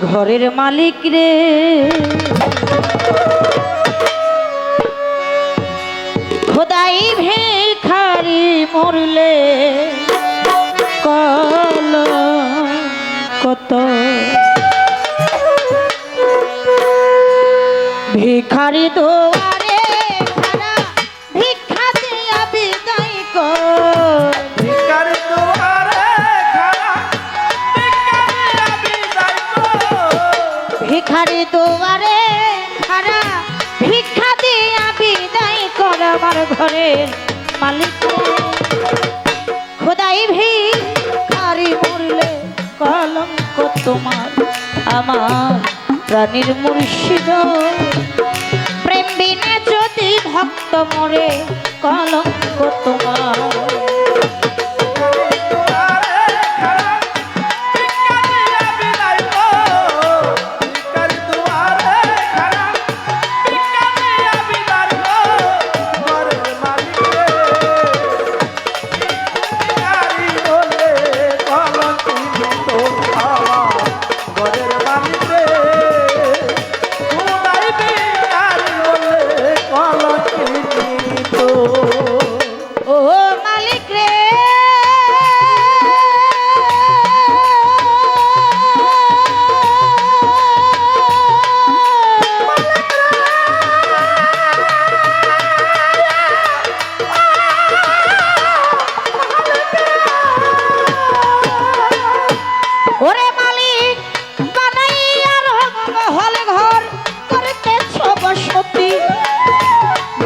ঘরের মালিক রে খোদাই ভিখারি মরলে কল কত ভিখারি দোয়ারে খানা ভিক্ষা দিয়া বিদায় কর ভিখারি দোয়ারে খানা ভিখারি দোয়ারে খানা ভিক্ষা দিয়া বিদায় কর আমার ঘরের মালিক খোদাই ভিখারি মরলে কলঙ্ক তোমার আমার প্রাণীর মুর্শিদ প্রেম বিনে যদি ভক্ত মরে কলঙ্ক তোমার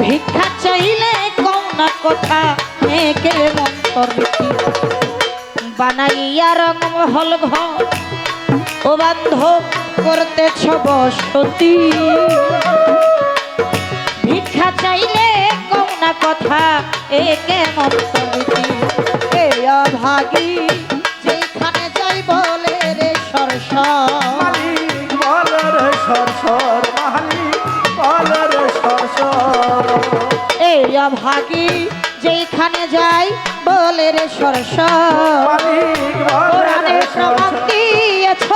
ভিক্ষা চাইলে কৌনা কথা মেকে মন্তরীতি বানাইয়া রংমহল ঘর ও বান্ধব করতেছ বসতি ভিক্ষা চাইলে কৌনা কথা একে মন্তরীতি এ অভাগী যেখানে যাই বলে রে সরসর মালিক বল রে সরসর মালিক বল রে সরসর এই অভাগী যেখানে যাই বলে রে সরসর মালিক বল কোরআনে রে প্রমাণ সরসর দিয়েছ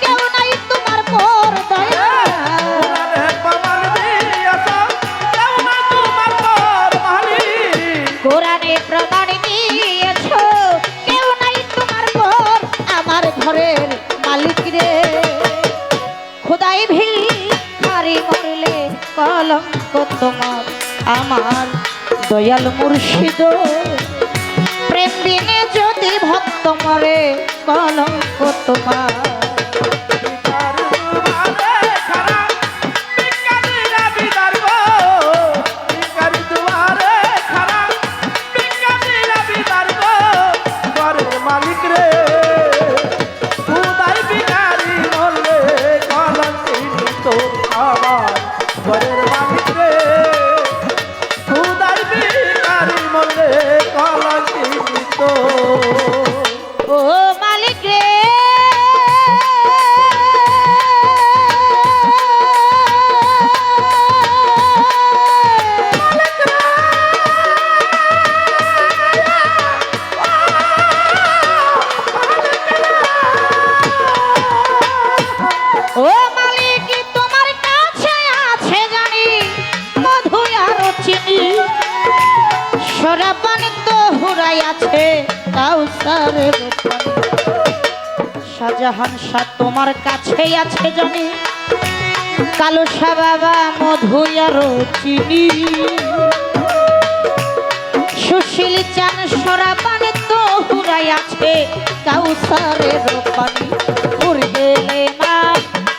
কেউ নাই তোমার পর দয়া কোরআনে প্রমাণ দিয়েছ কেউ নাই তোমার পর মালিক কোরআনে প্রমাণ দিয়েছ কেউ নাই তোমার পর আমার ঘরের মালিক রে খোদাই ভিখারি মরলে কলঙ্ক তোমার আমার দয়াল মুর্শিদ প্রেম বিনে যদি ভক্ত মরে কলঙ্ক তোমার ভিখারি দুয়ারে খানা ভিখারিরা বিদার গো ভিখারি দুয়ারে খানা ভিখারিরা বিদার গো ঘরের মালিক রে খুদাই ভিখারি বললে কলঙ্কিত আমার ঘরের মালিক রে খুদাই ভিখারি বললে কলঙ্কিত ও মালিক রে ও মালিক তোমার কাছে আছে জানি মধু আর চিনি সরাপানি তো হুরাই আছে কাউসারের পানি শাহজাহান শাহ তোমার কাছে আছে জানি কালো শাহ বাবা মধু আর চিনি সুশীল চান সরাপানি তো হুরাই আছে কাউসারের পানি উড় গেলে মা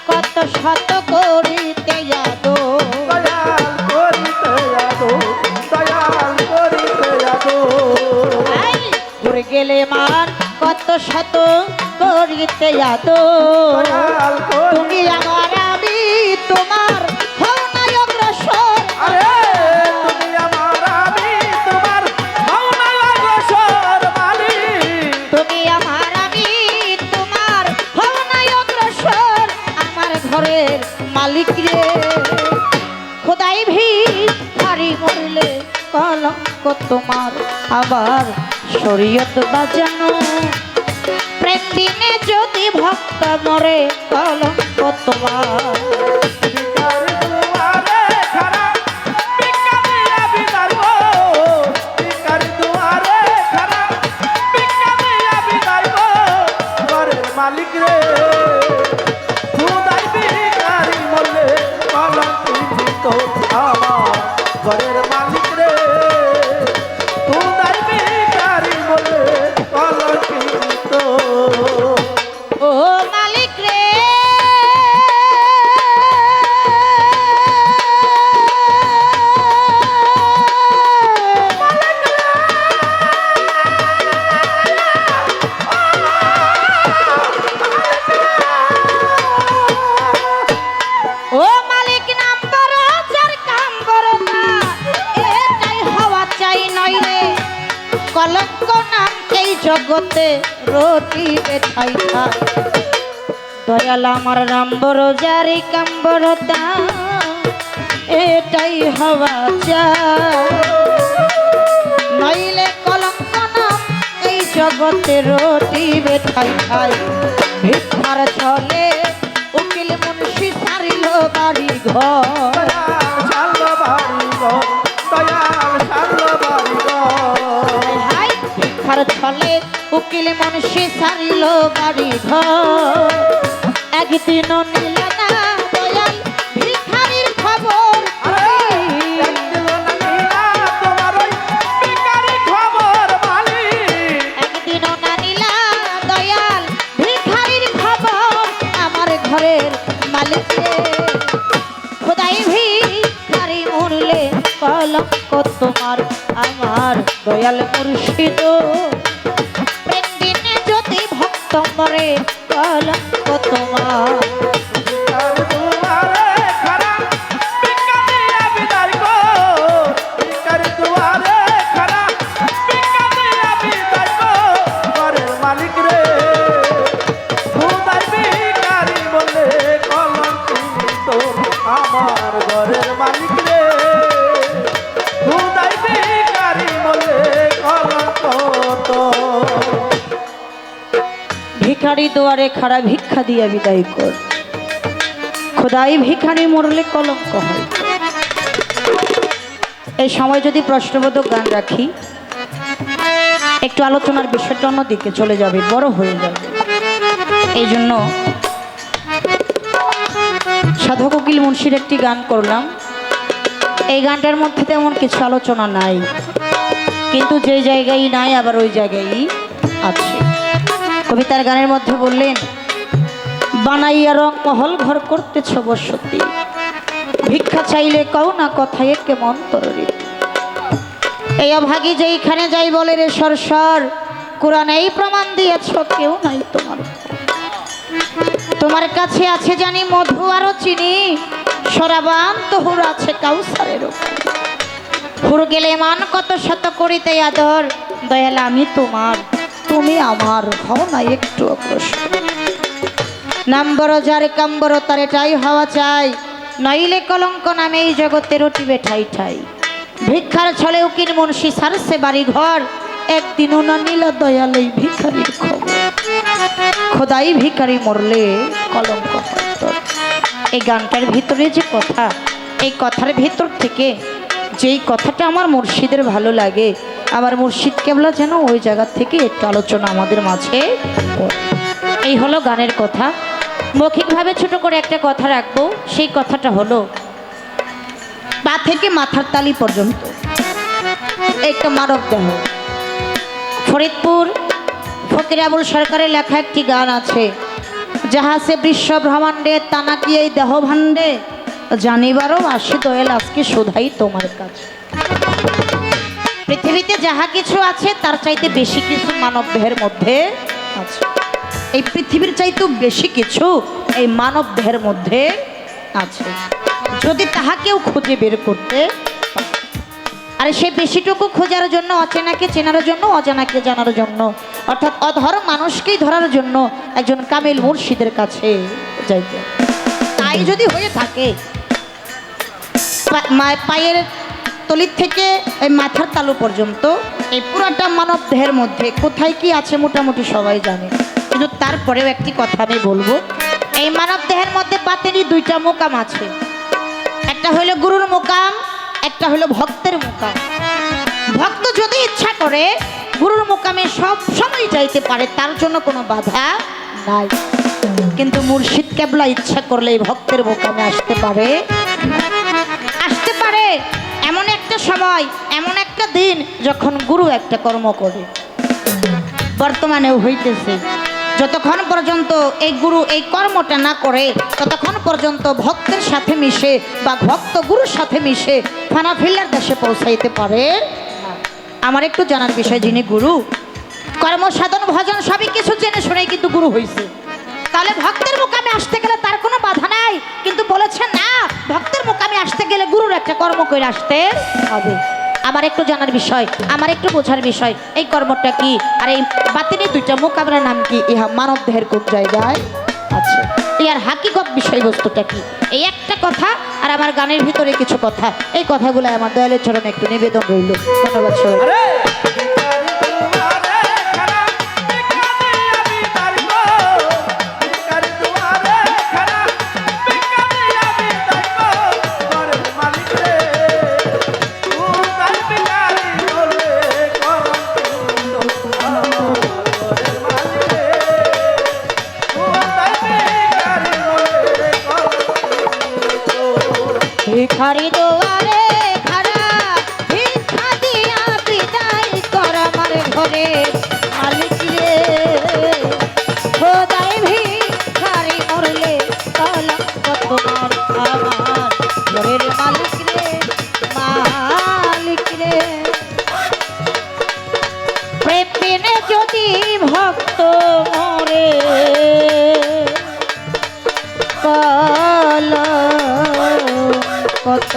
কত শত করিতে যাদো দয়াল করিতে যাদো দয়াল করিতে যাদো ঘুরে গেলে মান কত শত করিতে যাদো দয়াল তুমি আমার আমি তোমার হও না অগ্রসর আরে তুমি আমার আমি তোমার ভাওনা অগ্রসর মালিক তুমি আমার আমি তোমার হও না অগ্রসর আমার ঘরের মালিক রে খোদাই ভিখারি মরলে কলঙ্ক তোমার আবার শরীয়ত বাজানো প্রেম দিনে যদি ভক্ত মরে কলঙ্ক তোমার ভিখার দুয়ারে খাড়া ভিখারিয়া বিদার গো ভিখার দুয়ারে খাড়া ভিখারিয়া বিদার গো ঘরের মালিক রে খুদাই ভিখারি মরলে কলঙ্কিত আমার ঘরের মালিক রে খুদাই ভিখারি মরলে কলঙ্কিত ও মালিক রে ও মালিক নাম বড় যার কাম বড় না এটাই হওয়া চাই নইলে কলঙ্ক নাম এই জগতে রটিবে ঠাই ঠাই দয়াল আমার নাম বড় যার কাম বড় না এটাই হওয়া চাই নইলে কলঙ্ক নাম এই জগতে রটিবে ঠাই ঠাই ভিক্ষার ছলে উকিল মুন্সি সারিল বাড়ি ঘর দয়াল সারলো বাড়ি ঘর দয়াল সারলো বাড়ি ঘর হাই ভিক্ষার ছলে উকিল মুন্সি সারিল বাড়ি ঘর একদিনও নিল না দয়াল ভিখারির খবর একদিন না তোমার ওই ভিখারি খবর মালিক একদিনও না নিলা দয়াল ভিখারির খবর আমার ঘরের মালিক রে খোদাই ভিখারি মরলে কলঙ্ক তোমার আমার দয়াল মুর্শিদ প্রেম দিনে যদি ভক্ত মরে কলঙ্ক তোমার ভিখার দুয়ারে খাড়া ভিখারিয়া বিদার গো ভিখার দুয়ারে খাড়া ভিখারিয়া বিদার গো ঘরের মালিক রে খুদাই ভিখারি বলে কলঙ্কিত আমার ঘরের মালিক রে খুদাই ভিখারি বলে কলঙ্কিত ভিখারি দুয়ারে খাড়া ভিক্ষা দিয়া বিদায় কর খোদাই ভিখারি মরলে কলঙ্ক হয় এই সময় যদি প্রশ্নবোধক গান রাখি একটু আলোচনার বিষয়টা অন্যদিকে চলে যাবে বড় হয়ে যাবে এই জন্য সাধক উকিল মুন্সির একটি গান করলাম এই গানটার মধ্যে তেমন কিছু আলোচনা নাই কিন্তু যে জায়গায় নাই আবার ওই জায়গায় আছে কবিতার গানের মধ্যে বললেন বানাইয়া রং মহল ঘর করতেছ বসতি ভিক্ষা চাইলে কও না কথায় কেমন তররি এই অভাগী যেইখানে যাই বলে রে সরসর কোরআন এই প্রমাণ দিয়েছ কেউ নাই তোমার কাছে আছে জানি মধু আরো চিনি সরাবান তহুর আছে কাউসারের হুর গেলে মান কত শত করিতে আদর দয়াল আমি তোমার তুমি আমার হও না একটু অগ্রসর নাম বড় যার কাম বড় তার এটাই হওয়া চাই নইলে কলঙ্ক নামে এই জগতে রটিবে ঠাই ঠাই ভিক্ষার ছলে উকিল মুন্সি সারছে বাড়ি ঘর একদিনও না নিল দয়াল এই ভিখারির খবর খোদাই ভিখারি মরলে কলঙ্ক হয় তোর। এই গানটার ভিতরে যে কথা এই কথার ভিতর থেকে যেই কথাটা আমার মুর্শিদের ভালো লাগে আবার মুর্শিদ কেবলা যেন ওই জায়গা থেকে একটু আলোচনা আমাদের মাঝে এই হলো গানের কথা মৌখিকভাবে ছোট করে একটা কথা রাখবো সেই কথাটা হলো পা থেকে মাথার তালি পর্যন্ত একটা মানব দেহ ফরিদপুর ফকির আবুল সরকারের লেখা একটি গান আছে যাহা সে বিশ্ব ব্রহ্মাণ্ডে তানা কি এই দেহ ভাণ্ডে জানিবারও আসে দয়াল আজকে শোধাই তোমার কাছে পৃথিবীতে যাহা কিছু আছে তার চাইতে বেশি কিছু মানব দেহের মধ্যে আছে এই পৃথিবীর চাইতেও বেশি কিছু এই মানব দেহের মধ্যে আছে যদি তাহাকেও খুঁজে বের করতে আর সেই বেশিটুকু খোঁজার জন্য অচেনাকে চেনার জন্য অজানাকে জানার জন্য অর্থাৎ অধর মানুষকেই ধরার জন্য একজন কামিল মুর্শিদের কাছে যাইতে তাই যদি হয়ে থাকে পায়ের তলির থেকে এই মাথার তালু পর্যন্ত এই পুরাটা মানব দেহের মধ্যে কোথায় কি আছে মোটামুটি সবাই জানে কিন্তু তারপরেও একটি কথা আমি বলবো, এই মানব দেহের মধ্যে বাতিনি দুইটা মোকাম আছে। একটা হলো গুরুর মোকাম, একটা হলো ভক্তের মোকাম। ভক্ত যদি ইচ্ছা করে গুরুর মোকামে সব সময় যাইতে পারে, তার জন্য কোনো বাধা নাই। কিন্তু মুর্শিদ কেবলা ইচ্ছা করলে এই ভক্তের মোকামে আসতে পারে, আসতে পারে এমন একটা সময়, এমন একটা দিন যখন গুরু একটা কর্ম করে। বর্তমানেও হইতেছে। যতক্ষণ পর্যন্ত এই গুরু এই কর্মটা না করে, ততক্ষণ পর্যন্ত ভক্তের সাথে মিশে বা ভক্ত গুরুর সাথে মিশে ফানাফিল্লার দেশে পৌঁছাইতে পারে। আমার একটু জানার বিষয়, যিনি গুরু কর্ম সাধন ভজন সবই কিছু জেনে শুনেই কিন্তু গুরু হয়েছে, তাহলে ভক্তের মোকামে আসতে গেলে তার কোনো বাধা নাই। কিন্তু বলেছেন না, ভক্তের মোকামে আসতে গেলে গুরুর একটা কর্ম করে আসতে হবে। আমার একটু জানার বিষয়, আমার একটু বোঝার বিষয়, এই কর্মটা কি, আর এই বাতিনি দুইটা মোকাবেলার নাম কি, ইহা মানব দেহের কোন জায়গায় আছে, ইয়ার হাকিকত বিষয়বস্তুটা কি, এই একটা কথা আর আমার গানের ভিতরে কিছু কথা, এই কথাগুলো আমার দয়ালের চরণে একটু নিবেদন রইল। ধন্যবাদ সবাই। আরে ভিখারি তোমারে খানা ভিখারি আমি তাইকো ঘরের মালিক রে তোমার ভিখারি বলে করম ঘরের মালিক রে তোমার ভিখারি বলে করম ভিখারি দুয়ারে খাড়া, ভিক্ষা দিয়া বিদায় কর আমার ঘরে মালিক রে। খোদাই ভিখারি মরলে কলঙ্ক তোমার আমার ঘরের মালিক রে, মালিক রে। প্রেমে যদি ভক্ত মরে কত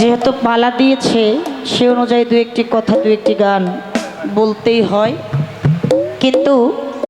যেহেতু পালা দিয়েছে, সে অনুযায়ী দু একটি কথা, দু একটি গান বলতেই হয়। কিন্তু